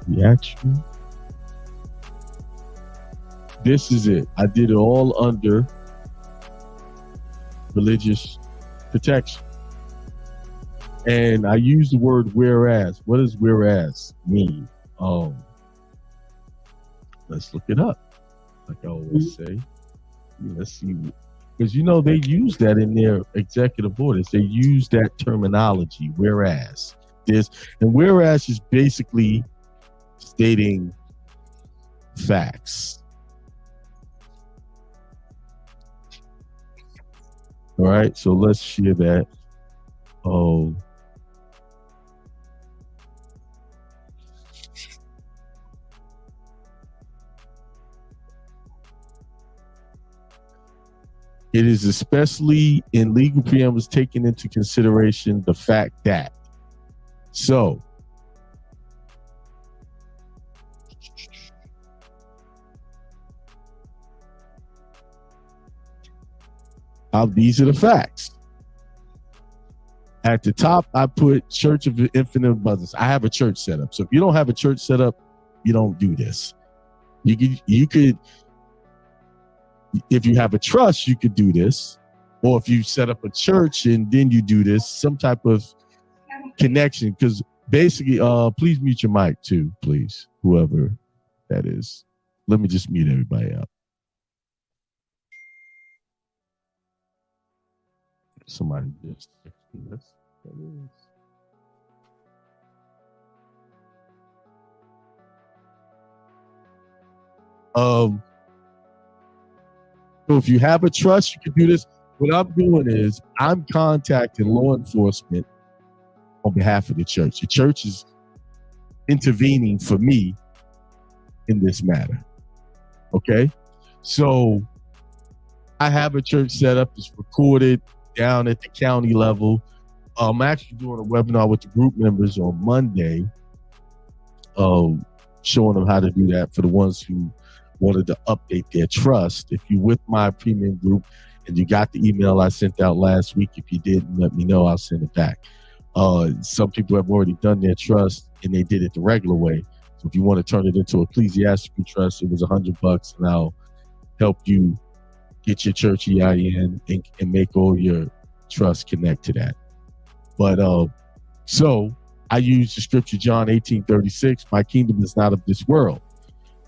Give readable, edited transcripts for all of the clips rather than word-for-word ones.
Reaction. This is it. I did it all under religious protection. And I use the word whereas. What does whereas mean? Let's look it up. Like I always say. Let's see. Because they use that in their executive orders. They use that terminology, whereas. Whereas is basically stating facts. All right, so let's share that. It is especially in legal preambles taken into consideration the fact that. So, these are the facts. At the top, I put Church of Infinite Abundance. I have a church set up. So if you don't have a church set up, you don't do this. You could, if you have a trust, you could do this. Or if you set up a church and then you do this, some type of connection. Because basically, please mute your mic too, please, whoever that is. Let me just mute everybody out. Somebody just this. So if you have a trust, you can do this. What I'm doing is I'm contacting law enforcement on behalf of the church. The church is intervening for me in this matter. Okay? So I have a church set up. It's recorded down at the county level. I'm actually doing a webinar with the group members on Monday, showing them how to do that for the ones who wanted to update their trust. If you're with my premium group and you got the email I sent out last week, if you didn't, let me know. I'll send it back. Some people have already done their trust and they did it the regular way. So if you want to turn it into ecclesiastical trust, it was $100, and I'll help you get your church EIN and make all your trust connect to that. But so I use the scripture John 18:36. My kingdom is not of this world.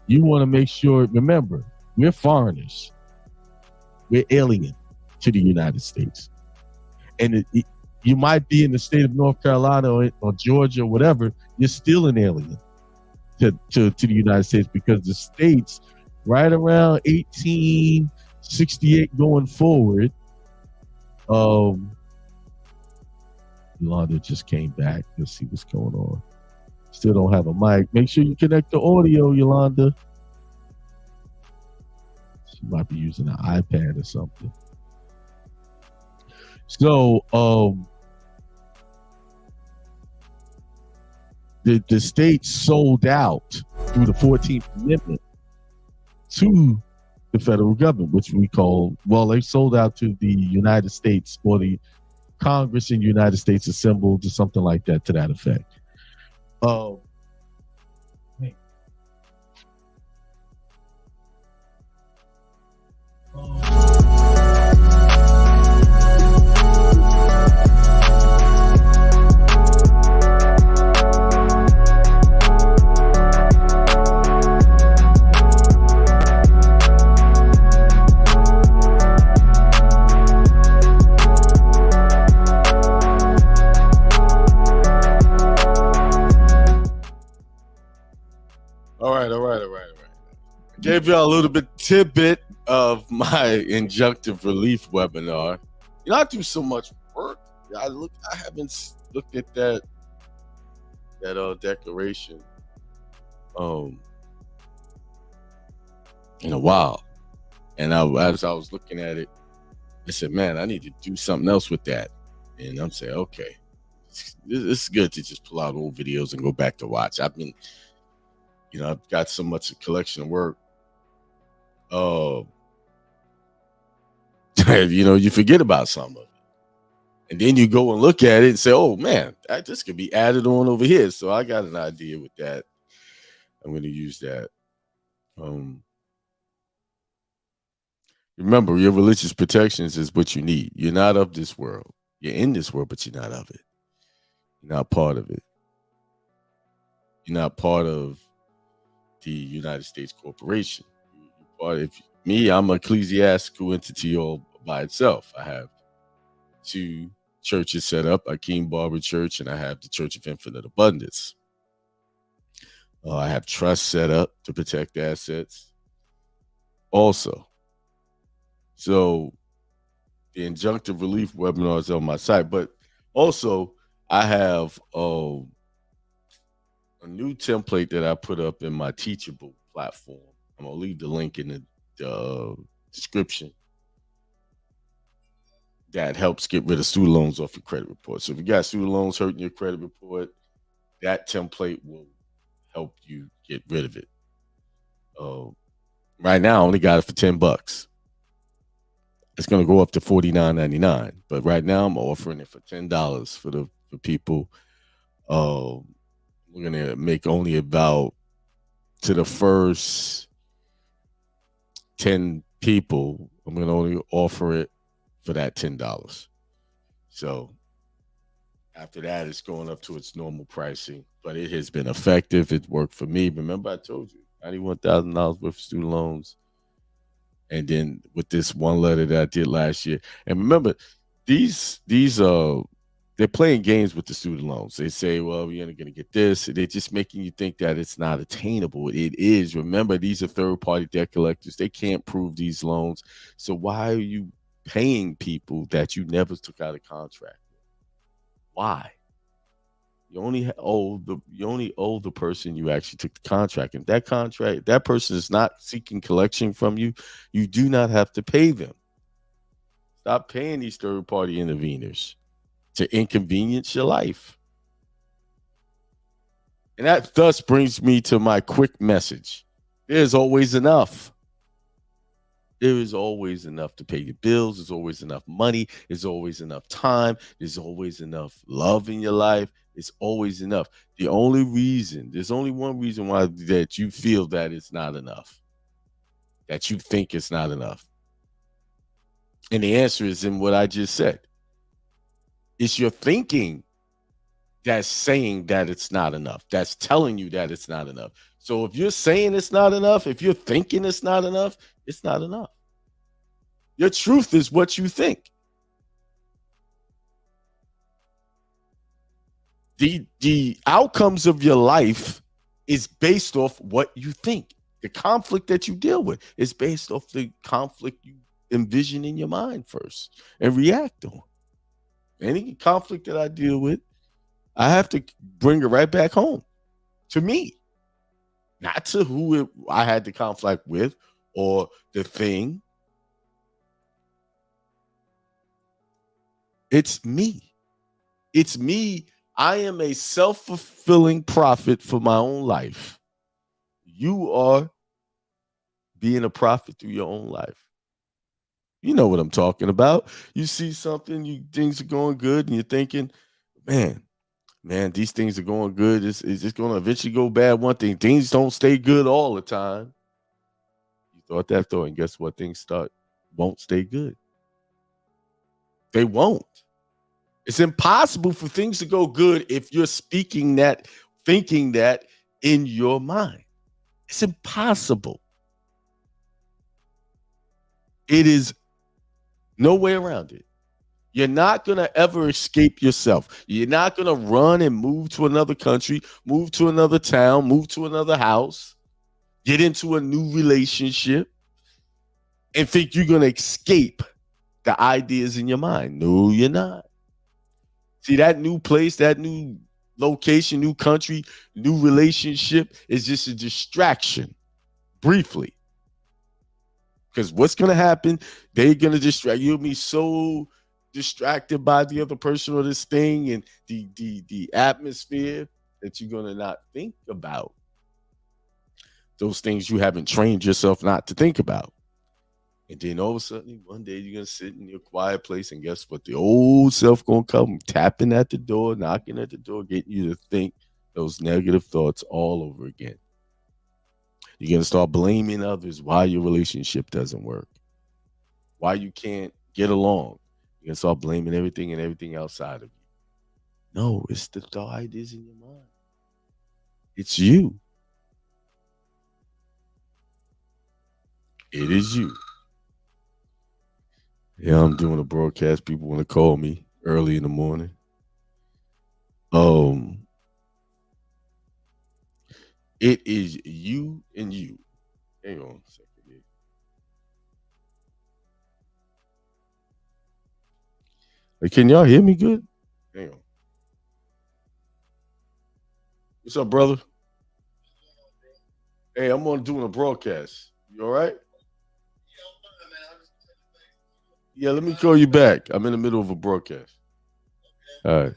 You want to make sure, remember, we're foreigners. We're alien to the United States. And you might be in the state of North Carolina or Georgia or whatever, you're still an alien to the United States, because the states right around 1868 going forward, Yolanda just came back. Let's see what's going on. Still don't have a mic. Make sure you connect the audio, Yolanda. She might be using an iPad or something. So, the state sold out through the 14th Amendment to the federal government, which we call, well, they sold out to the United States, or the Congress in the United States assembled, or something like that, to that effect. Gave y'all a little bit tidbit of my injunctive relief webinar. I do so much work. I haven't looked at that declaration in a while. And as I was looking at it, I said, man, I need to do something else with that. And I'm saying, okay, it's good to just pull out old videos and go back to watch. I've been, I've got so much a collection of work. You forget about some of it, and then you go and look at it and say, oh man, this could be added on over here. So I got an idea with that. I'm going to use that. Remember, your religious protections is what you need. You're not of this world. You're in this world, but you're not of it. You're not part of it. You're not part of the United States corporation. You're part of me. I'm an ecclesiastical entity all by itself. I have 2 churches set up, Akeem Barber Church, and I have the Church of Infinite Abundance. I have trusts set up to protect assets also. So the injunctive relief webinar is on my site, but also I have a new template that I put up in my Teachable platform. I'm going to leave the link in the description. That helps get rid of student loans off your credit report. So if you got student loans hurting your credit report, that template will help you get rid of it. Right now, I only got it for $10. It's going to go up to $49.99, but right now I'm offering it for $10 for people. We're going to make only about to the first 10 people. I'm going to only offer it for that $10. So after that, it's going up to its normal pricing, but it has been effective. It worked for me. Remember, I told you $91,000 worth of student loans. And then with this one letter that I did last year. And remember, these they're playing games with the student loans. They say, well, we're going to get this. They're just making you think that it's not attainable. It is. Remember, these are third-party debt collectors. They can't prove these loans. So why are you paying people that you never took out a contract? Why? You only owe the person you actually took the contract. If that person is not seeking collection from you, you do not have to pay them. Stop paying these third-party interveners to inconvenience your life. And that thus brings me to my quick message. There's always enough. There is always enough to pay your bills. There's always enough money. There's always enough time. There's always enough love in your life. It's always enough. There's only one reason why that you feel that it's not enough, that you think it's not enough. And the answer is in what I just said. It's your thinking that's saying that it's not enough. That's telling you that it's not enough. So if you're saying it's not enough, if you're thinking it's not enough, it's not enough. Your truth is what you think. The outcomes of your life is based off what you think. The conflict that you deal with is based off the conflict you envision in your mind first and react on. Any conflict that I deal with, I have to bring it right back home to me, not to who I had the conflict with or the thing. It's me. It's me. I am a self-fulfilling prophet for my own life. You are being a prophet through your own life. You know what I'm talking about. You see something, things are going good, and you're thinking, man, these things are going good. It's just going to eventually go bad. One thing, things don't stay good all the time. You thought that thought, and guess what? Things won't stay good. They won't. It's impossible for things to go good if you're speaking that, thinking that in your mind. It's impossible. It is no way around it. You're not going to ever escape yourself. You're not going to run and move to another country, move to another town, move to another house, get into a new relationship, and think you're going to escape the ideas in your mind. No, you're not. See, that new place, that new location, new country, new relationship is just a distraction, briefly. Because what's going to happen, they're going to distract you. You'll be so distracted by the other person or this thing and the atmosphere that you're going to not think about those things you haven't trained yourself not to think about. And then all of a sudden, one day you're going to sit in your quiet place, and guess what? The old self going to come tapping at the door, knocking at the door, getting you to think those negative thoughts all over again. You're going to start blaming others why your relationship doesn't work, why you can't get along. You're going to start blaming everything and everything outside of you. No, it's the ideas in your mind. It's you. It is you. Yeah, I'm doing a broadcast. People want to call me early in the morning. It is you and you. Hang on a second here. Hey, can y'all hear me good? Hang on. What's up, brother? Hey, I'm on doing a broadcast. You all right? Yeah, let me call you back. I'm in the middle of a broadcast. All right.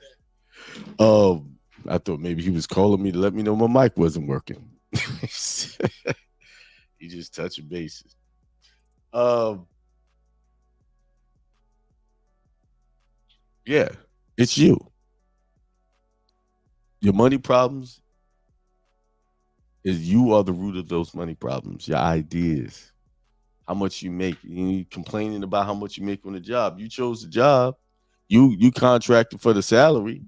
I thought maybe he was calling me to let me know my mic wasn't working. He just touching bases. Yeah, it's you. Your money problems is you are the root of those money problems. Your ideas, how much you make. You complaining about how much you make on the job. You chose the job. You contracted for the salary.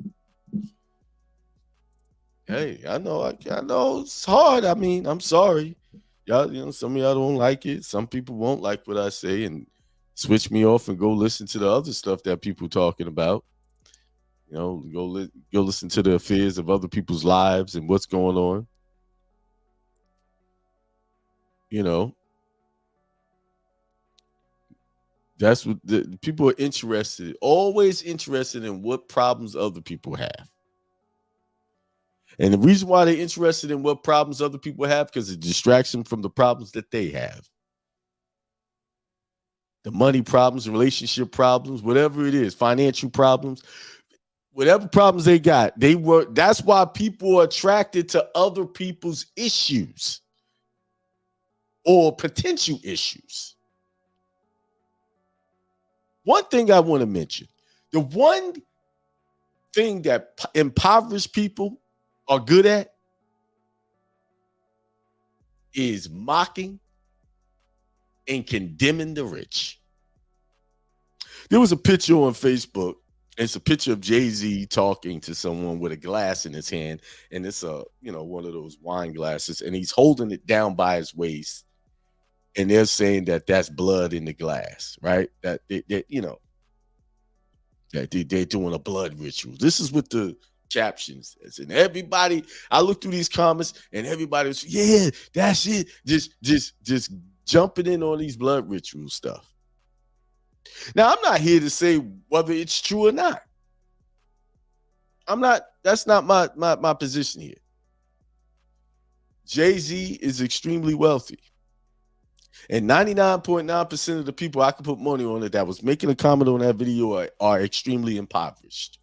Hey, I know it's hard. I mean, I'm sorry. Y'all, some of y'all don't like it. Some people won't like what I say and switch me off and go listen to the other stuff that people talking about. Go listen to the affairs of other people's lives and what's going on. That's what the people are interested, always interested in what problems other people have. And the reason why they're interested in what problems other people have, because it distracts them from the problems that they have. The money problems, the relationship problems, whatever it is, financial problems, whatever problems they got, that's why people are attracted to other people's issues or potential issues. One thing I want to mention, the one thing that impoverished people are good at is mocking and condemning the rich. There was a picture on Facebook. It's a picture of Jay-Z talking to someone with a glass in his hand, and it's one of those wine glasses, and he's holding it down by his waist, and they're saying that that's blood in the glass, right? That they're doing a blood ritual. This is what the captions is, and everybody. I look through these comments, and everybody was, yeah, that's it. Just jumping in on these blood ritual stuff. Now, I'm not here to say whether it's true or not. That's not my position here. Jay-Z is extremely wealthy. And 99.9% of the people I could put money on it that was making a comment on that video are extremely impoverished.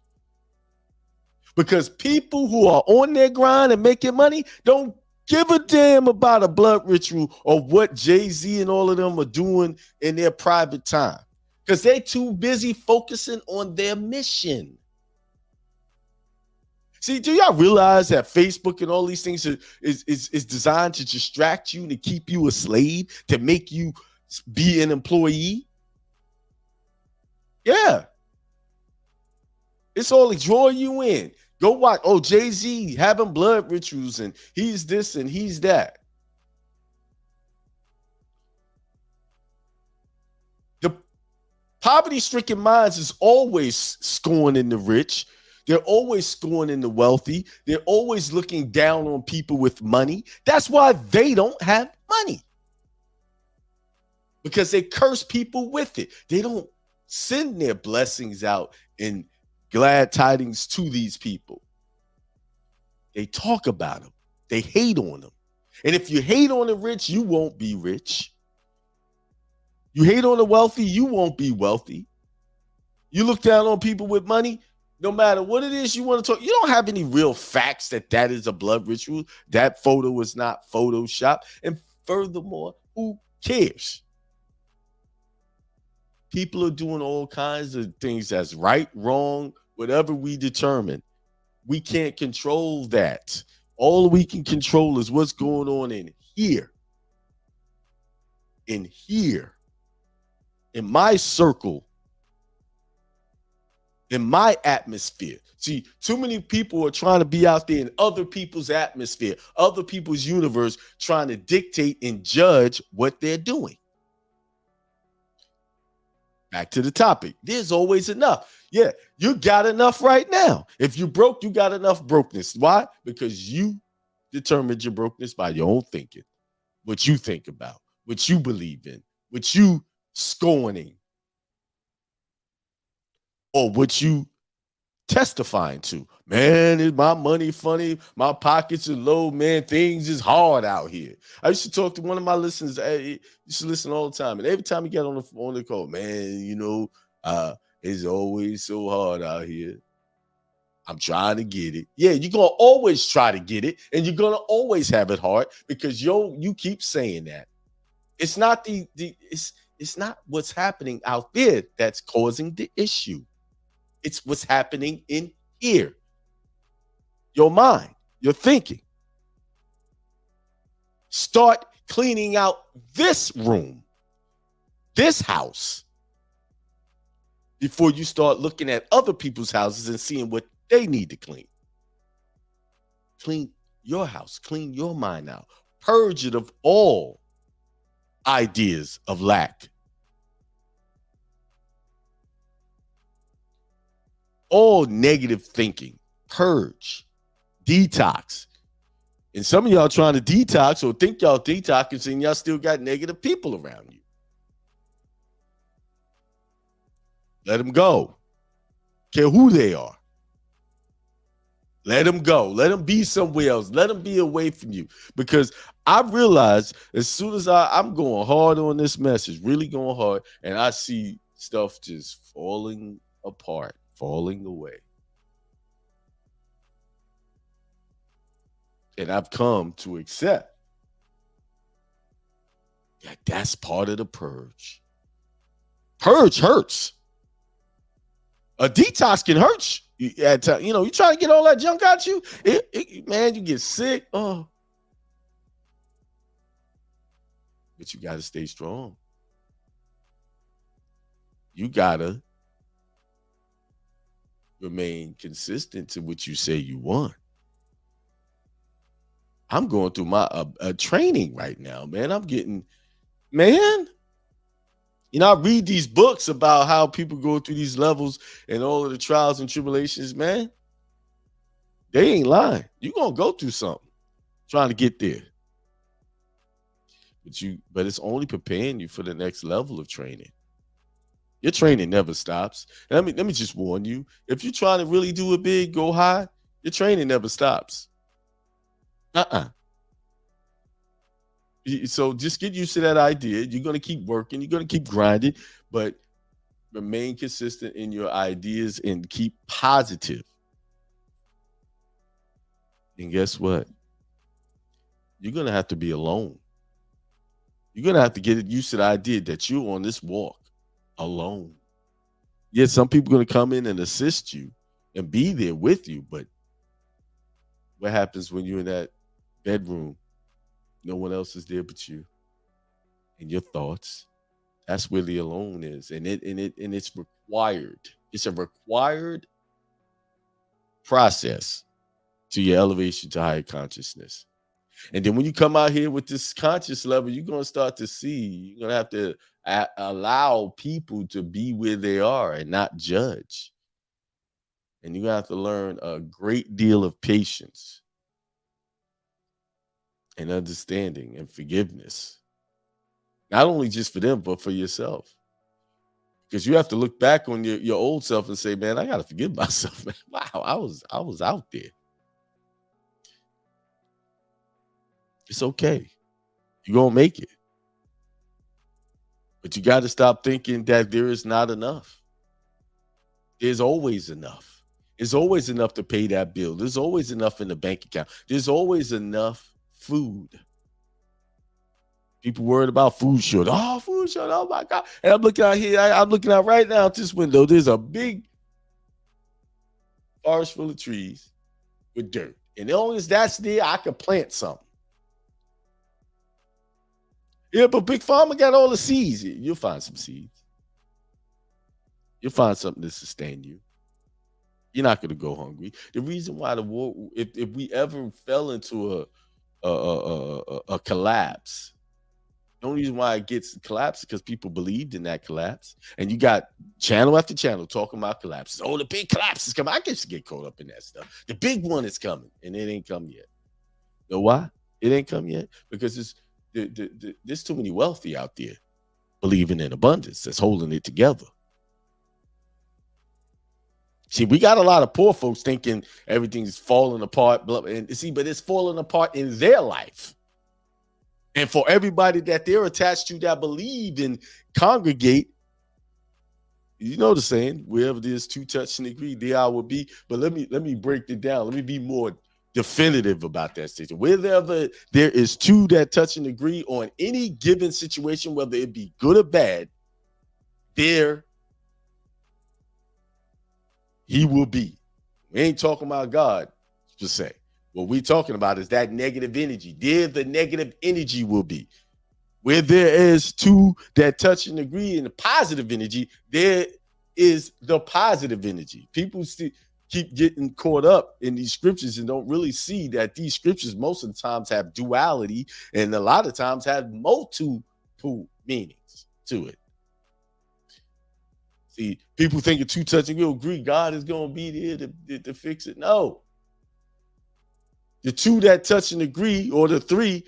Because people who are on their grind and making money don't give a damn about a blood ritual or what Jay-Z and all of them are doing in their private time. Because they're too busy focusing on their mission. See, do y'all realize that Facebook and all these things is designed to distract you, to keep you a slave, to make you be an employee? Yeah. It's all to draw you in. Go watch. Oh, Jay-Z having blood rituals, and he's this and he's that. The poverty-stricken minds is always scorning the rich. They're always scorning the wealthy. They're always looking down on people with money. That's why they don't have money. Because they curse people with it. They don't send their blessings out in glad tidings to these people. They talk about them. They hate on them. And if you hate on the rich, you won't be rich. You hate on the wealthy, you won't be wealthy. You look down on people with money, no matter what it is you want to talk, you don't have any real facts that is a blood ritual. That photo is not Photoshop. And furthermore, who cares? People are doing all kinds of things that's right, wrong, whatever we determine. We can't control that. All we can control is what's going on in here. in here, in my circle, in my atmosphere. See, too many people are trying to be out there in other people's atmosphere, other people's universe, trying to dictate and judge what they're doing. Back to the topic. There's always enough. Yeah, you got enough right now. If you broke, you got enough brokenness. Why? Because you determined your brokenness by your own thinking, what you think about, what you believe in, what you scorning, or what you testifying to. Man, is my money funny? My pockets are low, man. Things is hard out here. I used to talk to one of my listeners. I used to listen all the time, and every time he got on the phone, they call, man, it's always so hard out here. I'm trying to get it. Yeah, you're gonna always try to get it, and you're gonna always have it hard because you keep saying that. It's not it's not what's happening out there that's causing the issue. It's what's happening in here. Your mind, your thinking. Start cleaning out this room, this house, before you start looking at other people's houses and seeing what they need to clean. Clean your house, clean your mind out, purge it of all ideas of lack, all negative thinking. Purge, detox. And some of y'all trying to detox or think y'all detoxing, and y'all still got negative people around you. Let them go. Care who they are. Let them go. Let them be somewhere else. Let them be away from you. Because I realize as soon as I'm going hard on this message, really going hard, and I see stuff just falling apart, falling away. And I've come to accept that that's part of the purge. Purge hurts. A detox can hurt you. You try to get all that junk out you, man, you get sick. Oh, but you got to stay strong. You got to remain consistent to what you say you want. I'm going through my training right now, man. I'm getting, man. I read these books about how people go through these levels and all of the trials and tribulations, man. They ain't lying. You're going to go through something trying to get there. But it's only preparing you for the next level of training. Your training never stops. And let me just warn you. If you're trying to really do it big, go high, your training never stops. So just get used to that idea. You're going to keep working. You're going to keep grinding, but remain consistent in your ideas and keep positive. And guess what? You're going to have to be alone. You're going to have to get used to the idea that you're on this walk alone. Yes, some people are going to come in and assist you and be there with you, but what happens when you're in that bedroom? No one else is there but you and your thoughts. That's where the alone is, and it's required. It's a required process to your elevation to higher consciousness. And then when you come out here with this conscious level, you're going to start to see. You're going to have to allow people to be where they are and not judge. And you have to learn a great deal of patience and understanding and forgiveness. Not only just for them, but for yourself. Because you have to look back on your old self and say, man, I got to forgive myself. Man. Wow, I was out there. It's okay. You're going to make it. But you got to stop thinking that there is not enough. There's always enough. There's always enough to pay that bill. There's always enough in the bank account. There's always enough food. People worried about food shortage. Oh, food shortage. Oh my God. And I'm looking out here. I'm looking out right now at this window. There's a big forest full of trees with dirt. And as long as that's there, I could plant something. Yeah, but Big Pharma got all the seeds. You'll find some seeds. You'll find something to sustain you. You're not going to go hungry. The reason why the war, if we ever fell into a collapse, the only reason why it gets collapsed is because people believed in that collapse. And you got channel after channel talking about collapses. Oh, the big collapse is coming. I just get caught up in that stuff. The big one is coming, and it ain't come yet. You know why? It ain't come yet? Because there's too many wealthy out there believing in abundance that's holding it together. See, we got a lot of poor folks thinking everything's falling apart, and see, but it's falling apart in their life. And for everybody that they're attached to that believe and congregate, you know the saying, wherever there's two touch and agree, there I will be. But let me break it down. Let me be more definitive about that situation. Wherever there is two that touch and agree on any given situation, whether it be good or bad, there he will be. We ain't talking about God, per se. What we talking about is that negative energy. There the negative energy will be. Where there is two that touch and agree in the positive energy, there is the positive energy. People still keep getting caught up in these scriptures and don't really see that these scriptures most of the times have duality and a lot of times have multiple meanings to it. See, people think two touch and agree God is going to be there to fix it. No. The two that touch and agree, or the three,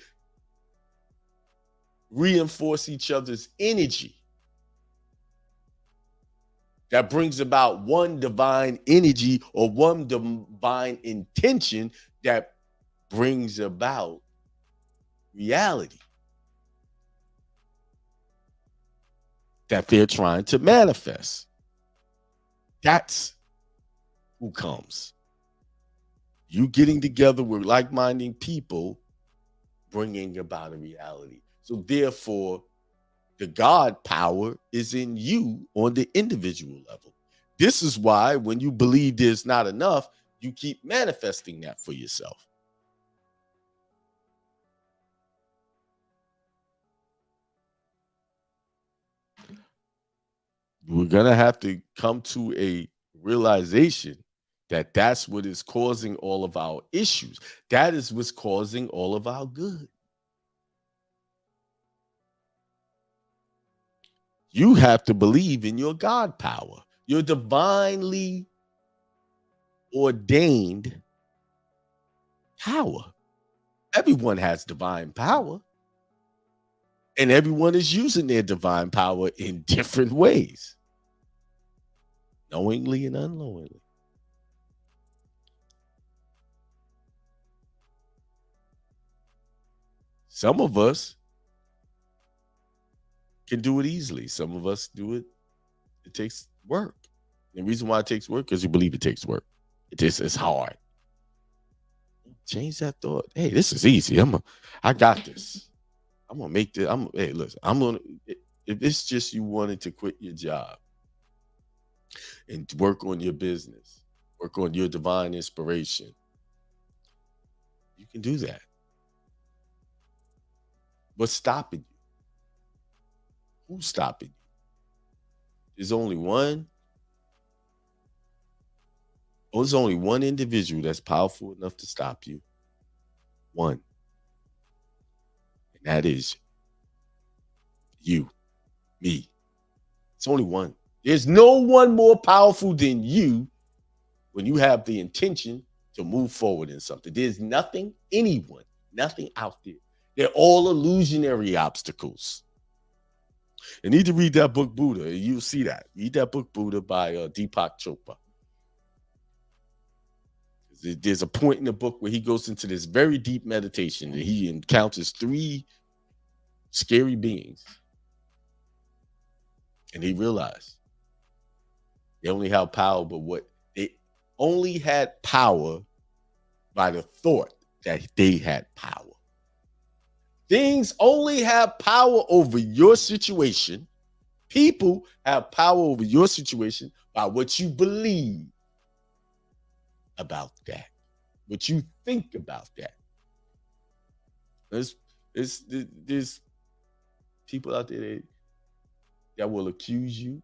reinforce each other's energy. That brings about one divine energy or one divine intention that brings about reality that they're trying to manifest. That's who comes. You getting together with like-minded people, bringing about a reality. So therefore, the God power is in you on the individual level. This is why when you believe there's not enough, you keep manifesting that for yourself. We're going to have to come to a realization that that's what is causing all of our issues. That is what's causing all of our good. You have to believe in your God power, your divinely ordained power. Everyone has divine power, and everyone is using their divine power in different ways, knowingly and unknowingly. Some of us can do it easily. Some of us do it. It takes work. The reason why it takes work is you believe it takes work. It's hard. Change that thought. Hey, this is easy. I got this. I'm gonna make this. Hey, listen, I'm gonna if it's just you wanted to quit your job and work on your business, work on your divine inspiration, you can do that. What's stopping you? Who's stopping you? There's only one. Oh, there's only one individual that's powerful enough to stop you. One. And that is you, me. It's only one. There's no one more powerful than you when you have the intention to move forward in something. There's nothing, anyone, nothing out there. They're all illusionary obstacles. You need to read that book, Buddha, and you'll see that. Read that book, Buddha, by Deepak Chopra. There's a point in the book where he goes into this very deep meditation and he encounters three scary beings. And he realized they only have power, but what they only had power by the thought that they had power. Things only have power over your situation. People have power over your situation by what you believe about that, what you think about that. There's people out there that will accuse you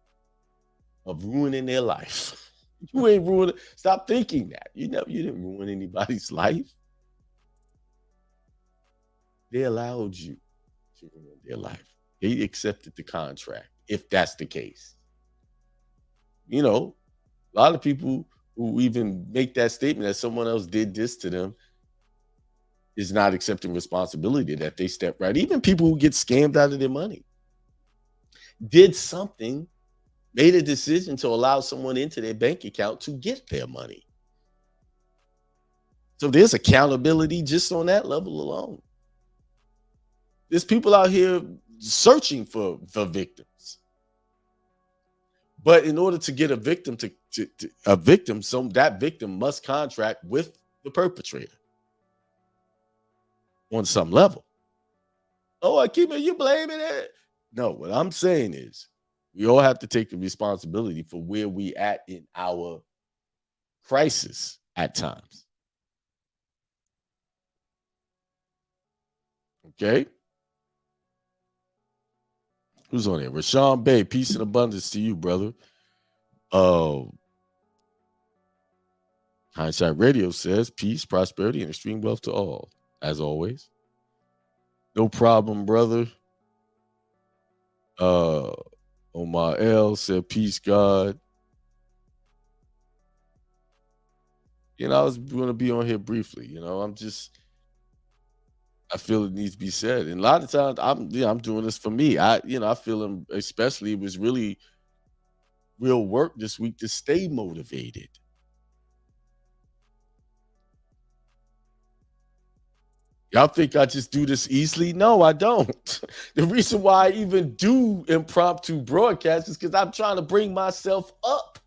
of ruining their life. You ain't ruining. Stop thinking that. You didn't ruin anybody's life. They allowed you to ruin their life. They accepted the contract, if that's the case. You know, a lot of people who even make that statement that someone else did this to them is not accepting responsibility that they stepped right. Even people who get scammed out of their money did something, made a decision to allow someone into their bank account to get their money. So there's accountability just on that level alone. There's people out here searching for victims. But in order to get a victim that victim must contract with the perpetrator on some level. Oh, Akima, you blaming it? No, what I'm saying is we all have to take the responsibility for where we at in our crisis at times. Okay? Who's on there? Rashawn Bay, peace and abundance to you, brother. Hindsight Radio says peace, prosperity, and extreme wealth to all, as always. No problem, brother. Omar L said peace, God. You know, I was going to be on here briefly. You know, I feel it needs to be said. And a lot of times I'm doing this for me. I feel especially it was really real work this week to stay motivated. Y'all think I just do this easily? No, I don't. The reason why I even do impromptu broadcasts is because I'm trying to bring myself up.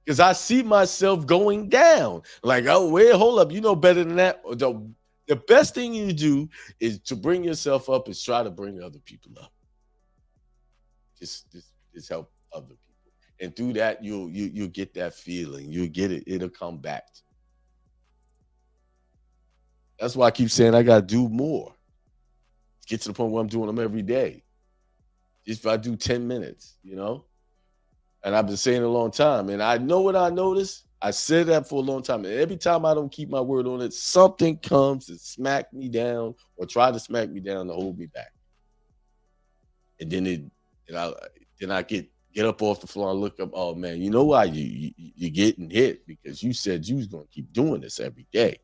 Because I see myself going down. Like, oh, wait, hold up. You know better than that. The best thing you do is to bring yourself up is try to bring other people up. Just help other people. And through that, you'll get that feeling. You'll get it. It'll come back. That's why I keep saying I got to do more. Get to the point where I'm doing them every day. Just if I do 10 minutes, you know? And I've been saying it a long time. And I know what I noticed. I said that for a long time. And every time I don't keep my word on it, something comes to smack me down or try to smack me down to hold me back. And then I get up off the floor and look up, oh, man, you know why you're getting hit? Because you said you was going to keep doing this every day.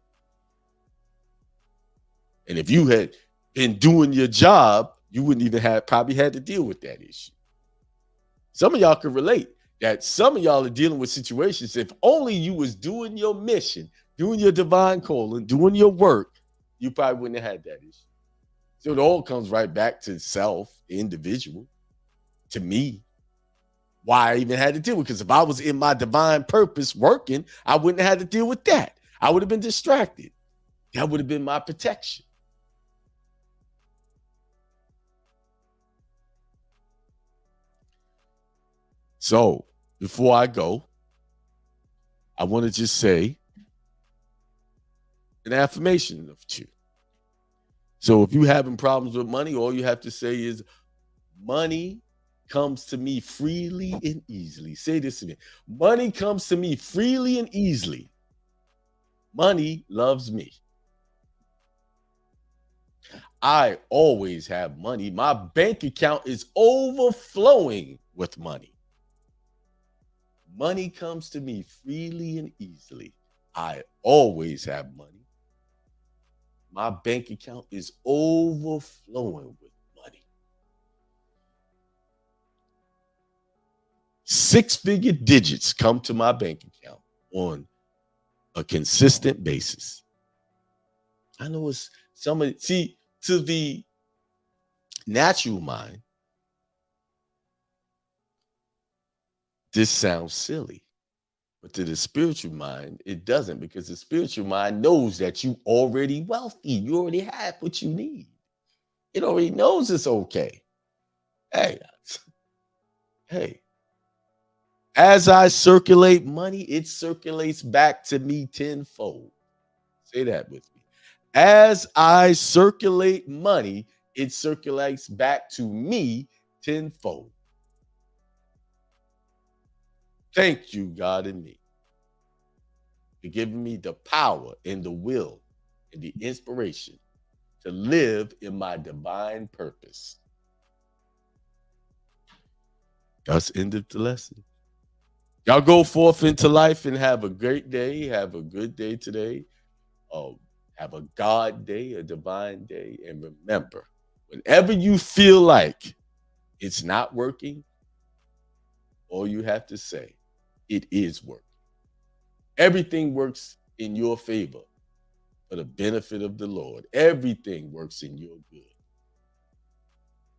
And if you had been doing your job, you wouldn't even probably had to deal with that issue. Some of y'all can relate that some of y'all are dealing with situations. If only you was doing your mission, doing your divine calling, doing your work, you probably wouldn't have had that issue. So it all comes right back to self, the individual, to me. Why I even had to deal with it. Because if I was in my divine purpose working, I wouldn't have had to deal with that. I would have been distracted. That would have been my protection. So before I go, I want to just say an affirmation of you. So if you're having problems with money, all you have to say is, money comes to me freely and easily. Say this to me. Money comes to me freely and easily. Money loves me. I always have money. My bank account is overflowing with money. Money comes to me freely and easily. I always have money. My bank account is overflowing with money. 6-figure digits come to my bank account on a consistent basis. I know it's to the natural mind, this sounds silly, but to the spiritual mind, it doesn't, because the spiritual mind knows that you already wealthy. You already have what you need. It already knows it's okay. Hey, as I circulate money, it circulates back to me tenfold. Say that with me. As I circulate money, it circulates back to me tenfold. Thank you, God and me, for giving me the power and the will and the inspiration to live in my divine purpose. Thus ended the lesson. Y'all go forth into life and have a great day. Have a good day today. Have a God day, a divine day. And remember, whenever you feel like it's not working, all you have to say, it is working. Everything works in your favor for the benefit of the Lord. Everything works in your good.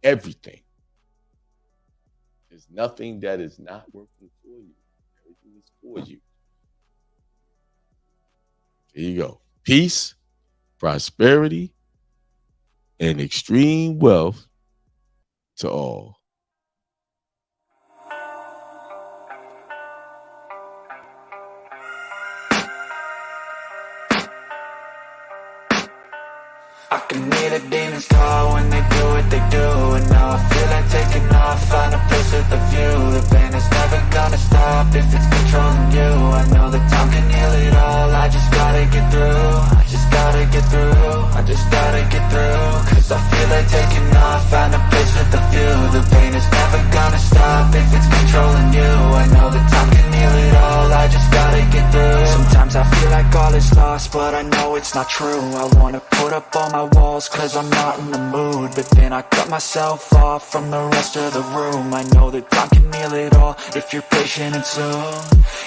Everything. There's nothing that is not working for you. Everything is for you. There you go. Peace, prosperity, and extreme wealth to all. I can hear the demons call when they do what they do. And now I feel like taking off, find a place with a view. The pain is never gonna stop if it's controlling you. I know that time can heal it all, I just gotta get through. I just gotta get through, I just gotta get through. Cause I feel like taking off, find a place with a view. The pain is never gonna stop if it's controlling you. I know that time can heal it all, I just gotta get through. Sometimes I feel like all is lost, but I know it's not true. I wanna put up all my walls cause I'm not in the mood, but then I cut myself off from the rest of the room. I know that time can heal it all if you're patient and soon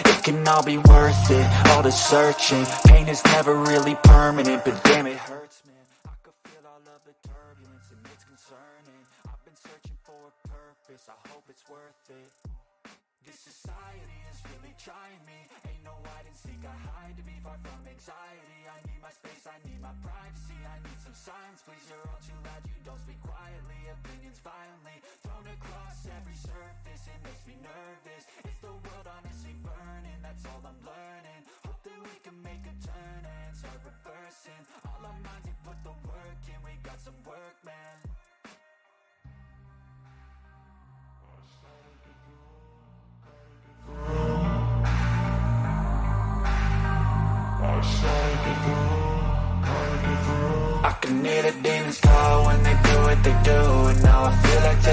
it can all be worth it, all the searching. Pain is never really permanent, but damn it hurts, man. I could feel all of the turbulence and it's concerning. I've been searching for a purpose, I hope it's worth it. This society is really trying me. Ain't no hide and seek, I hide to be far from anxiety. I need my space, I need my privacy. I need some silence, please, you're all too loud. You don't speak quietly, opinions violently thrown across every surface. It makes me nervous. Is the world honestly burning? That's all I'm learning. Hope that we can make a turn and start reversing all our minds and put the work in. We got some work, man. I can hear the demons call when they do what they do. And now I feel like taking